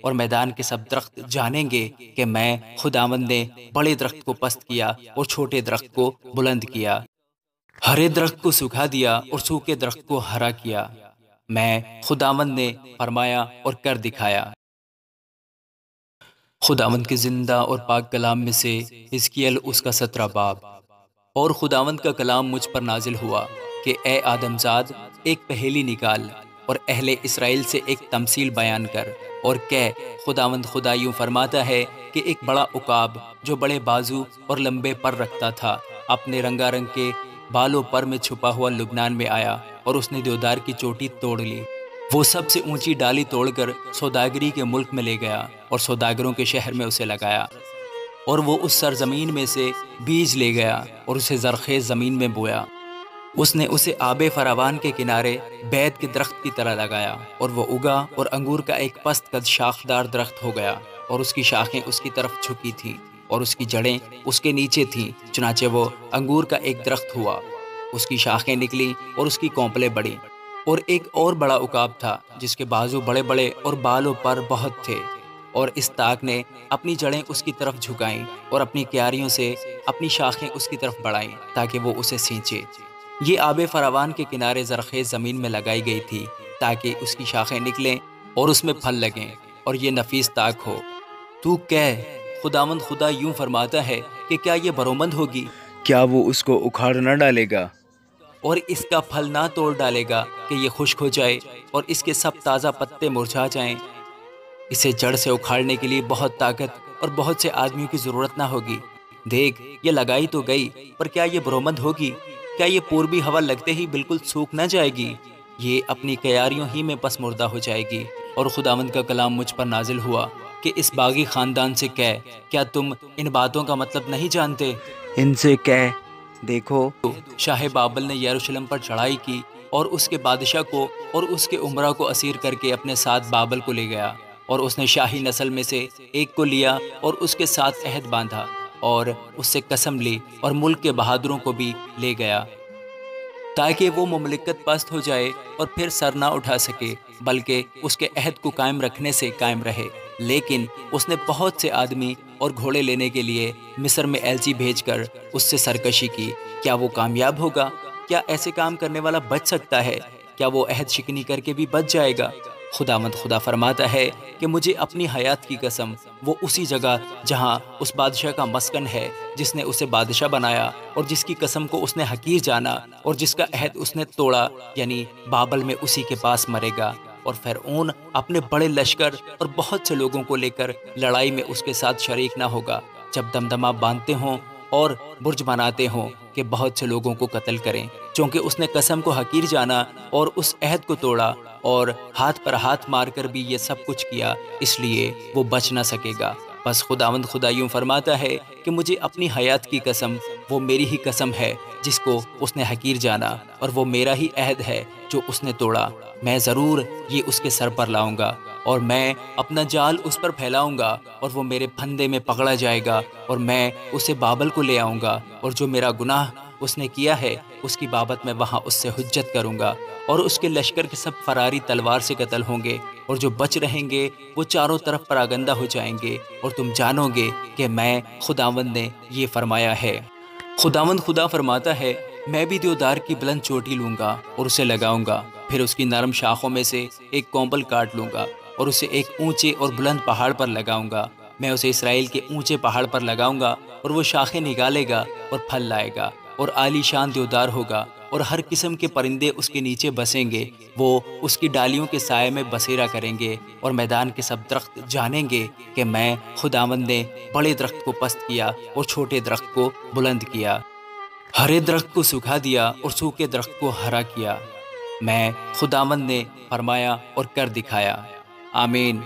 اور میدان کے سب درخت جانیں گے کہ میں خداوند نے بڑے درخت کو پست کیا اور چھوٹے درخت کو بلند کیا، ہرے درخت کو سکھا دیا اور سوکھے درخت کو ہرا کیا، میں خداوند نے فرمایا اور کر دکھایا۔ خداوند کے زندہ اور پاک کلام میں سے حزقیل اس کا 17 باب۔ اور خداوند کا کلام مجھ پر نازل ہوا کہ اے آدم زاد، ایک پہیلی نکال اور اہل اسرائیل سے ایک تمثیل بیان کر اور کہ خداوند خدا یوں فرماتا ہے کہ ایک بڑا عقاب جو بڑے بازو اور لمبے پر رکھتا تھا اپنے رنگا رنگ کے بالوں پر میں چھپا ہوا لبنان میں آیا، اور اس نے دیودار کی چوٹی توڑ لی۔ وہ سب سے اونچی ڈالی توڑ کر سوداگری کے ملک میں لے گیا اور سوداگروں کے شہر میں اسے لگایا، اور وہ اس سرزمین میں سے بیج لے گیا اور اسے زرخیز زمین میں بویا۔ اس نے اسے آب فراوان کے کنارے بید کے درخت کی طرح لگایا، اور وہ اگا اور انگور کا ایک پست قد شاخدار درخت ہو گیا، اور اس کی شاخیں اس کی طرف جھکی تھیں اور اس کی جڑیں اس کے نیچے تھیں، چنانچہ وہ انگور کا ایک درخت ہوا۔ اس کی شاخیں نکلیں اور اس کی کونپلیں بڑھیں۔ اور ایک اور بڑا عقاب تھا جس کے بازو بڑے بڑے اور بالوں پر بہت تھے، اور اس تاک نے اپنی جڑیں اس کی طرف جھکائیں اور اپنی کیاریوں سے اپنی شاخیں اس کی طرف بڑھائیں تاکہ وہ اسے سینچے۔ یہ آب فراوان کے کنارے زرخیز زمین میں لگائی گئی تھی تاکہ اس کی شاخیں نکلیں اور اس میں پھل لگیں اور یہ نفیس تاک ہو۔ تو کہہ، خداوند خدا یوں فرماتا ہے کہ کیا یہ برومند ہوگی؟ کیا وہ اس کو اکھاڑ نہ ڈالے گا اور اس کا پھل نہ توڑ ڈالے گا کہ یہ خشک ہو جائے اور اس کے سب تازہ پتے مرجھا جائیں؟ اسے جڑ سے اکھاڑنے کے لیے بہت طاقت اور بہت سے آدمیوں کی ضرورت نہ ہوگی۔ دیکھ، یہ لگائی تو گئی، پر کیا یہ برومند ہوگی؟ کیا یہ پوربی ہوا لگتے ہی بالکل سوکھ نہ جائے گی؟ یہ اپنی کیاریوں ہی میں پس مردہ ہو جائے گی۔ اور خداوند کا کلام مجھ پر نازل ہوا کہ اس باغی خاندان سے کہہ، کیا تم ان باتوں کا مطلب نہیں جانتے؟ ان سے کہہ، دیکھو، شاہ بابل نے یروشلم پر چڑھائی کی اور اس کے بادشاہ کو اور اس کے عمرہ کو اسیر کر کے اپنے ساتھ بابل کو لے گیا، اور اس نے شاہی نسل میں سے ایک کو لیا اور اس کے ساتھ عہد باندھا اور اس سے قسم لی، اور ملک کے بہادروں کو بھی لے گیا تاکہ وہ مملکت پست ہو جائے اور پھر سر نہ اٹھا سکے، بلکہ اس کے عہد کو قائم رکھنے سے قائم رہے۔ لیکن اس نے بہت سے آدمی اور گھوڑے لینے کے لیے مصر میں ایلچی بھیج کر اس سے سرکشی کی۔ کیا وہ کامیاب ہوگا؟ کیا ایسے کام کرنے والا بچ سکتا ہے؟ کیا وہ عہد شکنی کر کے بھی بچ جائے گا؟ خداوند خدا فرماتا ہے کہ مجھے اپنی حیات کی قسم، وہ اسی جگہ جہاں اس بادشاہ کا مسکن ہے جس نے اسے بادشاہ بنایا اور جس کی قسم کو اس نے حقیر جانا اور جس کا عہد اس نے توڑا، یعنی بابل میں اسی کے پاس مرے گا۔ اور فرعون اپنے بڑے لشکر اور بہت سے لوگوں کو لے کر لڑائی میں اس کے ساتھ شریک نہ ہوگا، جب دمدمہ باندھتے ہوں اور برج بناتے ہوں کہ بہت سے لوگوں کو قتل کریں، چونکہ اس نے قسم کو حقیر جانا اور اس عہد کو توڑا اور ہاتھ پر ہاتھ مار کر بھی یہ سب کچھ کیا، اس لیے وہ بچ نہ سکے گا۔ بس خداوند خدا یوں فرماتا ہے کہ مجھے اپنی حیات کی قسم، وہ میری ہی قسم ہے جس کو اس نے حقیر جانا، اور وہ میرا ہی عہد ہے جو اس نے توڑا، میں ضرور یہ اس کے سر پر لاؤں گا، اور میں اپنا جال اس پر پھیلاؤں گا، اور وہ میرے پھندے میں پکڑا جائے گا، اور میں اسے بابل کو لے آؤں گا، اور جو میرا گناہ اس نے کیا ہے اس کی بابت میں وہاں اس سے حجت کروں گا، اور اس کے لشکر کے سب فراری تلوار سے قتل ہوں گے، اور جو بچ رہیں گے وہ چاروں طرف پراگندہ ہو جائیں گے، اور تم جانو گے کہ میں خداوند نے یہ فرمایا ہے۔ خداوند خدا فرماتا ہے، میں بھی دیودار کی بلند چوٹی لوں گا اور اسے لگاؤں گا، پھر اس کی نرم شاخوں میں سے ایک کونپل کاٹ لوں گا اور اسے ایک اونچے اور بلند پہاڑ پر لگاؤں گا۔ میں اسے اسرائیل کے اونچے پہاڑ پر لگاؤں گا، اور وہ شاخیں نکالے گا اور پھل لائے گا، اور عالی شان دیودار ہوگا، اور ہر قسم کے پرندے اس کے نیچے بسیں گے۔ وہ اس کی ڈالیوں کے سائے میں بسیرا کریں گے، اور میدان کے سب درخت جانیں گے کہ میں خداوند نے بڑے درخت کو پست کیا اور چھوٹے درخت کو بلند کیا، ہرے درخت کو سکھا دیا اور سوکھے درخت کو ہرا کیا۔ میں خداوند نے فرمایا اور کر دکھایا۔ آمین۔